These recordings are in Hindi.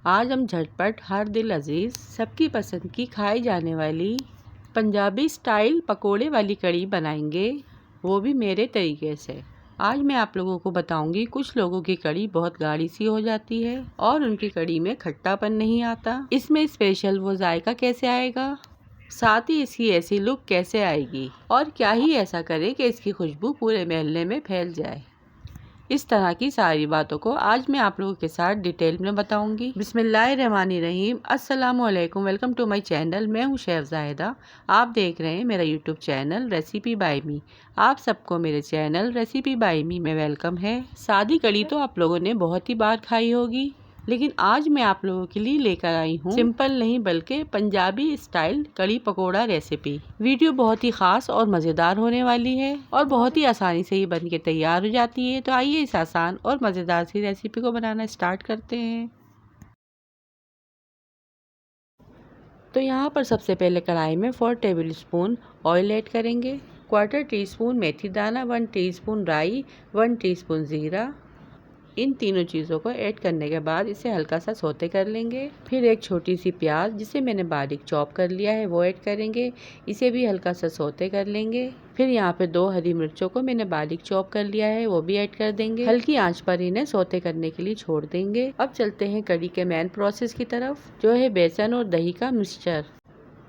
आज हम झटपट हर दिल अजीज सबकी पसंद की खाई जाने वाली पंजाबी स्टाइल पकोड़े वाली कड़ी बनाएंगे, वो भी मेरे तरीके से। आज मैं आप लोगों को बताऊंगी कुछ लोगों की कड़ी बहुत गाढ़ी सी हो जाती है और उनकी कड़ी में खट्टापन नहीं आता। इसमें स्पेशल वो जायका कैसे आएगा, साथ ही इसकी ऐसी लुक कैसे आएगी और क्या ही ऐसा करे कि इसकी खुशबू पूरे मोहल्ले में फैल जाए। इस तरह की सारी बातों को आज मैं आप लोगों के साथ डिटेल में बताऊंगी। बिस्मिल्लाहिर्रहमानिर्रहीम, अस्सलाम वालेकुम, वेलकम टू माय चैनल। मैं हूं शेफ जाहिदा। आप देख रहे हैं मेरा यूट्यूब चैनल रेसिपी बाय मी। आप सबको मेरे चैनल रेसिपी बाय मी में वेलकम है। सादी कड़ी तो आप लोगों ने बहुत ही बार खाई होगी, लेकिन आज मैं आप लोगों के लिए लेकर आई हूँ सिंपल नहीं बल्कि पंजाबी स्टाइल कड़ी पकोड़ा रेसिपी। वीडियो बहुत ही खास और मज़ेदार होने वाली है और बहुत ही आसानी से ये बन के तैयार हो जाती है। तो आइए इस आसान और मज़ेदार सी रेसिपी को बनाना स्टार्ट करते हैं। तो यहाँ पर सबसे पहले कढ़ाई में 4 टेबल स्पून ऑयल ऐड करेंगे, 1/4 टीस्पून मेथी दाना, 1 टीस्पून राई, 1 टीस्पून ज़ीरा। इन तीनों चीज़ों को ऐड करने के बाद इसे हल्का सा सौते कर लेंगे। फिर एक छोटी सी प्याज जिसे मैंने बारीक चॉप कर लिया है वो ऐड करेंगे, इसे भी हल्का सा सौते कर लेंगे। फिर यहाँ पे 2 हरी मिर्चों को मैंने बारीक चॉप कर लिया है वो भी ऐड कर देंगे। हल्की आंच पर इन्हें सौते करने के लिए छोड़ देंगे। अब चलते हैं कड़ी के मेन प्रोसेस की तरफ, जो है बेसन और दही का मिक्सचर।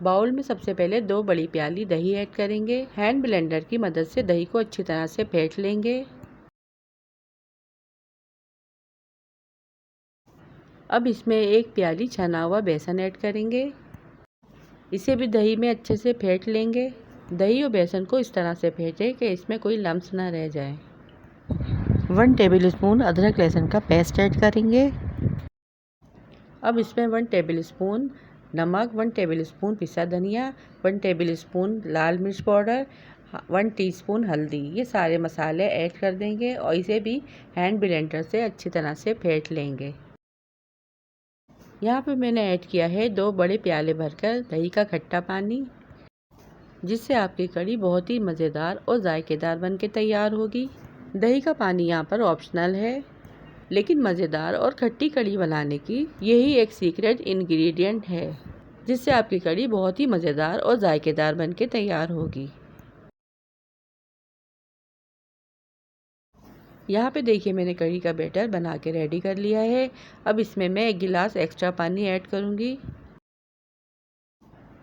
बाउल में सबसे पहले 2 बड़ी प्याली दही ऐड करेंगे। हैंड ब्लेंडर की मदद से दही को अच्छी तरह से फेंट लेंगे। अब इसमें 1 प्याली छना हुआ बेसन ऐड करेंगे, इसे भी दही में अच्छे से फेंट लेंगे। दही और बेसन को इस तरह से फेंटें कि इसमें कोई लम्स ना रह जाए। 1 टेबल स्पून अदरक लहसुन का पेस्ट ऐड करेंगे। अब इसमें 1 टेबल स्पून नमक, 1 टेबल स्पून पिसा धनिया, 1 टेबल स्पून लाल मिर्च पाउडर, 1 टीस्पून हल्दी, ये सारे मसाले ऐड कर देंगे और इसे भी हैंड ब्लेंडर से अच्छी तरह से फेंट लेंगे। यहाँ पे मैंने ऐड किया है 2 बड़े प्याले भरकर दही का खट्टा पानी, जिससे आपकी कड़ी बहुत ही मज़ेदार और जायकेदार बन के तैयार होगी। दही का पानी यहाँ पर ऑप्शनल है, लेकिन मज़ेदार और खट्टी कड़ी बनाने की यही एक सीक्रेट इंग्रेडिएंट है, जिससे आपकी कड़ी बहुत ही मज़ेदार और जायकेदार बन के तैयार होगी। यहाँ पे देखिए मैंने कड़ी का बैटर बना के रेडी कर लिया है। अब इसमें मैं 1 गिलास एक्स्ट्रा पानी ऐड करूँगी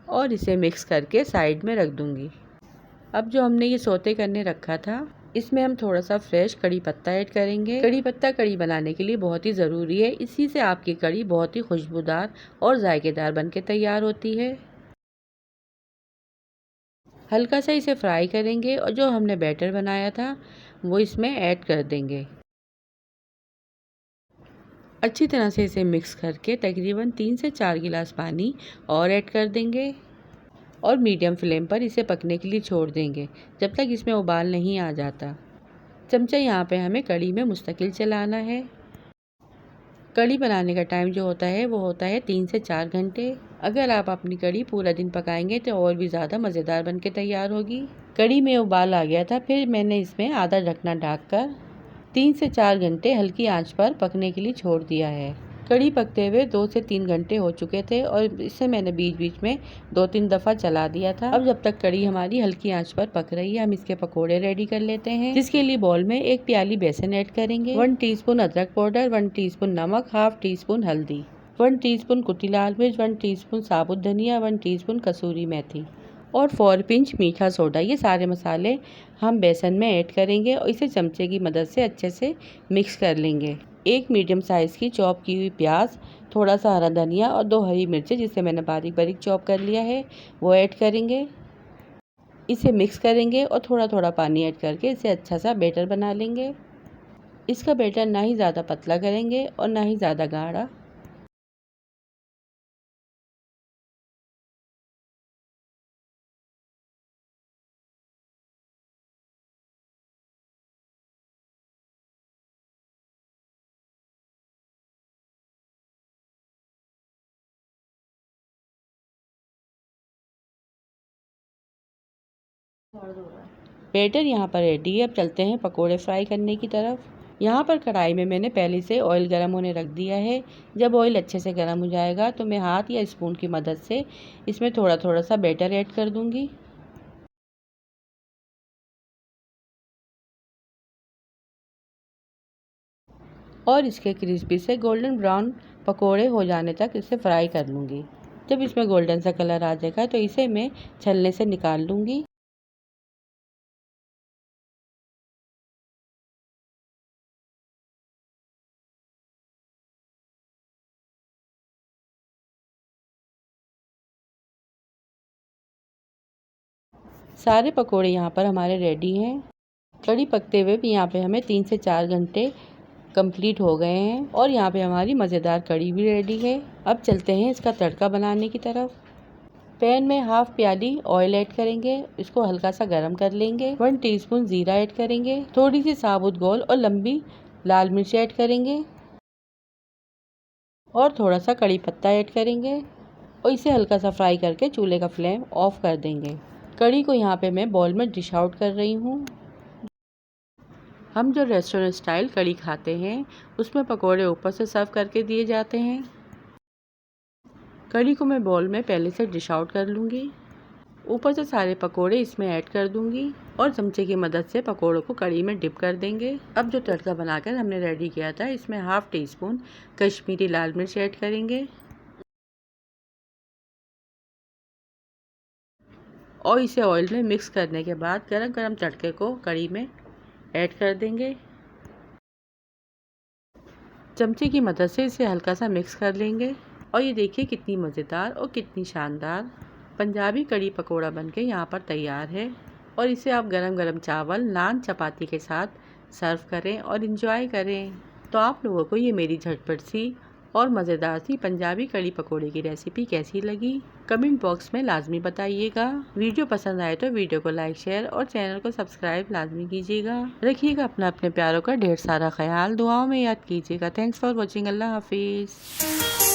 और इसे मिक्स करके साइड में रख दूँगी। अब जो हमने ये सौते करने रखा था, इसमें हम थोड़ा सा फ्रेश कड़ी पत्ता ऐड करेंगे। कड़ी पत्ता कड़ी बनाने के लिए बहुत ही ज़रूरी है, इसी से आपकी कड़ी बहुत ही खुशबूदार और जायकेदार बन के तैयार होती है। हल्का सा इसे फ्राई करेंगे और जो हमने बैटर बनाया था वो इसमें ऐड कर देंगे। अच्छी तरह से इसे मिक्स करके तकरीबन 3 से 4 गिलास पानी और ऐड कर देंगे और मीडियम फ्लेम पर इसे पकने के लिए छोड़ देंगे जब तक इसमें उबाल नहीं आ जाता। चमचा यहाँ पे हमें कड़ी में मुस्तकिल चलाना है। कड़ी बनाने का टाइम जो होता है वो होता है 3 से 4 घंटे। अगर आप अपनी कड़ी पूरा दिन पकाएंगे तो और भी ज़्यादा मज़ेदार बन के तैयार होगी। कड़ी में उबाल आ गया था, फिर मैंने इसमें आधा ढकना ढककर 3 से 4 घंटे हल्की आंच पर पकने के लिए छोड़ दिया है। कड़ी पकते हुए 2 से 3 घंटे हो चुके थे और इसे मैंने बीच बीच में 2-3 दफ़ा चला दिया था। अब जब तक कड़ी हमारी हल्की आंच पर पक रही है, हम इसके पकोड़े रेडी कर लेते हैं, जिसके लिए बाउल में 1 प्याली बेसन ऐड करेंगे, 1 टीस्पून अदरक पाउडर, 1 टीस्पून नमक, हाफ टीस्पून हल्दी, 1 टीस्पून कुटी लाल मिर्च, 1 टीस्पून साबुत धनिया, 1 टीस्पून कसूरी मेथी और 4 पिंच मीठा सोडा। ये सारे मसाले हम बेसन में ऐड करेंगे और इसे चमचे की मदद से अच्छे से मिक्स कर लेंगे। 1 मीडियम साइज़ की चॉप की हुई प्याज, थोड़ा सा हरा धनिया और 2 हरी मिर्चें जिसे मैंने बारीक बारीक चॉप कर लिया है वो ऐड करेंगे। इसे मिक्स करेंगे और थोड़ा थोड़ा पानी ऐड करके इसे अच्छा सा बैटर बना लेंगे। इसका बैटर ना ही ज़्यादा पतला करेंगे और ना ही ज़्यादा गाढ़ा। बैटर यहाँ पर रेडी है। अब चलते हैं पकोड़े फ्राई करने की तरफ। यहाँ पर कढ़ाई में मैंने पहले से ऑयल गर्म होने रख दिया है। जब ऑयल अच्छे से गर्म हो जाएगा तो मैं हाथ या स्पून की मदद से इसमें थोड़ा थोड़ा सा बैटर ऐड कर दूंगी। और इसके क्रिस्पी से गोल्डन ब्राउन पकोड़े हो जाने तक इसे फ्राई कर लूँगी। जब इसमें गोल्डन सा कलर आ जाएगा तो इसे मैं छलने से निकाल लूँगी। सारे पकोड़े यहाँ पर हमारे रेडी हैं। कढ़ी पकते हुए भी यहाँ पे हमें 3 से 4 घंटे कंप्लीट हो गए हैं और यहाँ पे हमारी मज़ेदार कढ़ी भी रेडी है। अब चलते हैं इसका तड़का बनाने की तरफ। पैन में हाफ प्याली ऑयल ऐड करेंगे, इसको हल्का सा गर्म कर लेंगे। 1 टीस्पून जीरा ऐड करेंगे, थोड़ी सी साबुत गोल और लंबी लाल मिर्च ऐड करेंगे और थोड़ा सा कड़ी पत्ता ऐड करेंगे और इसे हल्का सा फ्राई करके चूल्हे का फ्लेम ऑफ कर देंगे। कड़ी को यहाँ पे मैं बाउल में डिश आउट कर रही हूँ। हम जो रेस्टोरेंट स्टाइल कड़ी खाते हैं उसमें पकोड़े ऊपर से सर्व करके दिए जाते हैं। कड़ी को मैं बाउल में पहले से डिश आउट कर लूँगी। ऊपर से सारे पकोड़े इसमें ऐड कर दूँगी और चमचे की मदद से पकोड़ों को कड़ी में डिप कर देंगे। अब जो तड़का बनाकर हमने रेडी किया था इसमें हाफ टी स्पून कश्मीरी लाल मिर्च ऐड करेंगे और इसे ऑयल में मिक्स करने के बाद गरम गरम तड़के को कड़ी में ऐड कर देंगे। चमचे की मदद से इसे हल्का सा मिक्स कर लेंगे और ये देखिए कितनी मज़ेदार और कितनी शानदार पंजाबी कड़ी पकोड़ा बनके यहाँ पर तैयार है। और इसे आप गरम गरम चावल, नान, चपाती के साथ सर्व करें और इन्जॉय करें। तो आप लोगों को ये मेरी झटपट सी और मज़ेदार सी पंजाबी कड़ी पकोड़े की रेसिपी कैसी लगी कमेंट बॉक्स में लाजमी बताइएगा। वीडियो पसंद आए तो वीडियो को लाइक, शेयर और चैनल को सब्सक्राइब लाजमी कीजिएगा। रखिएगा अपने प्यारों का ढेर सारा ख्याल, दुआओं में याद कीजिएगा। Thanks for watching. अल्लाह हाफिज़।